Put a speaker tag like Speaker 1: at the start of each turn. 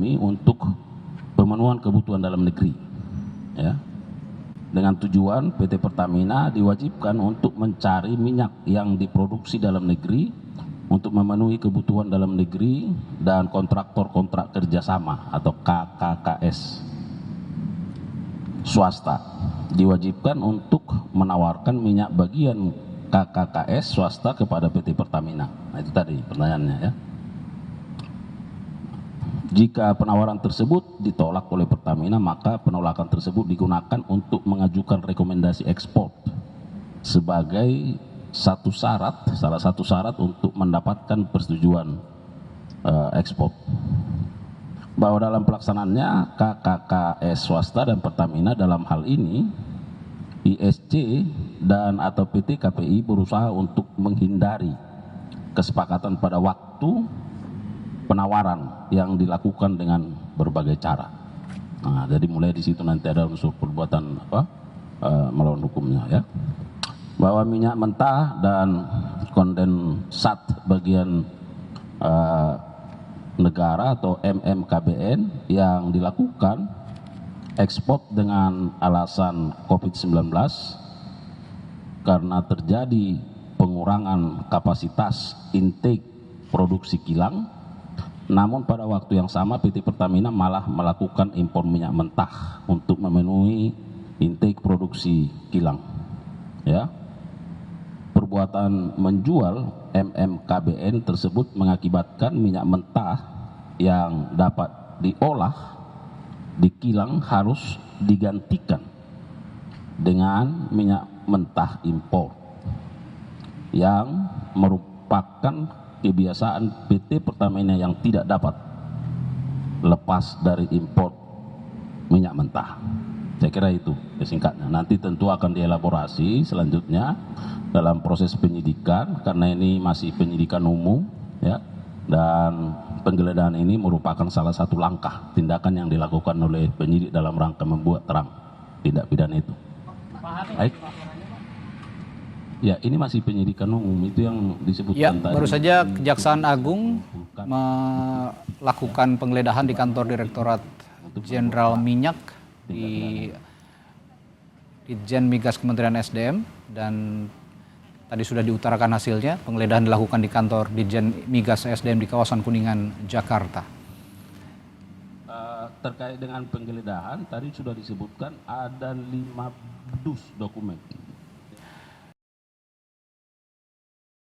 Speaker 1: ini untuk pemenuhan kebutuhan dalam negeri, ya. Dengan tujuan PT Pertamina diwajibkan untuk mencari minyak yang diproduksi dalam negeri untuk memenuhi kebutuhan dalam negeri dan kontraktor-kontrak kerjasama atau KKKS swasta diwajibkan untuk menawarkan minyak bagian KKKS swasta kepada PT Pertamina. Nah, itu tadi pertanyaannya, ya. Jika penawaran tersebut ditolak oleh Pertamina, maka penolakan tersebut digunakan untuk mengajukan rekomendasi ekspor sebagai salah satu syarat untuk mendapatkan persetujuan ekspor. Bahwa dalam pelaksanaannya KKKS swasta dan Pertamina dalam hal ini ISC dan atau PT KPI berusaha untuk menghindari kesepakatan pada waktu penawaran yang dilakukan dengan berbagai cara. Nah, jadi mulai di situ nanti ada unsur perbuatan melawan hukumnya, ya. Bahwa minyak mentah dan kondensat bagian negara atau MMKBN yang dilakukan ekspor dengan alasan COVID-19 karena terjadi pengurangan kapasitas intake produksi kilang. Namun pada waktu yang sama PT Pertamina malah melakukan impor minyak mentah untuk memenuhi intake produksi kilang, ya. Perbuatan menjual MMKBN tersebut mengakibatkan minyak mentah yang dapat diolah di kilang harus digantikan dengan minyak mentah impor yang merupakan kebiasaan PT Pertamina yang tidak dapat lepas dari impor minyak mentah. Saya kira itu singkatnya. Nanti tentu akan dielaborasi selanjutnya dalam proses penyidikan karena ini masih penyidikan umum, ya. Dan penggeledahan ini merupakan salah satu langkah tindakan yang dilakukan oleh penyidik dalam rangka membuat terang tindak pidana itu. Baik. Ya, ini masih penyidikan umum, itu yang disebutkan
Speaker 2: ya,
Speaker 1: tadi.
Speaker 2: Baru saja Kejaksaan Agung melakukan penggeledahan di kantor Direktorat Jenderal Minyak di Ditjen Migas Kementerian SDM, dan tadi sudah diutarakan hasilnya. Penggeledahan dilakukan di kantor Ditjen Migas SDM di kawasan Kuningan, Jakarta.
Speaker 1: Terkait dengan penggeledahan, tadi sudah disebutkan ada 5 dus dokumen.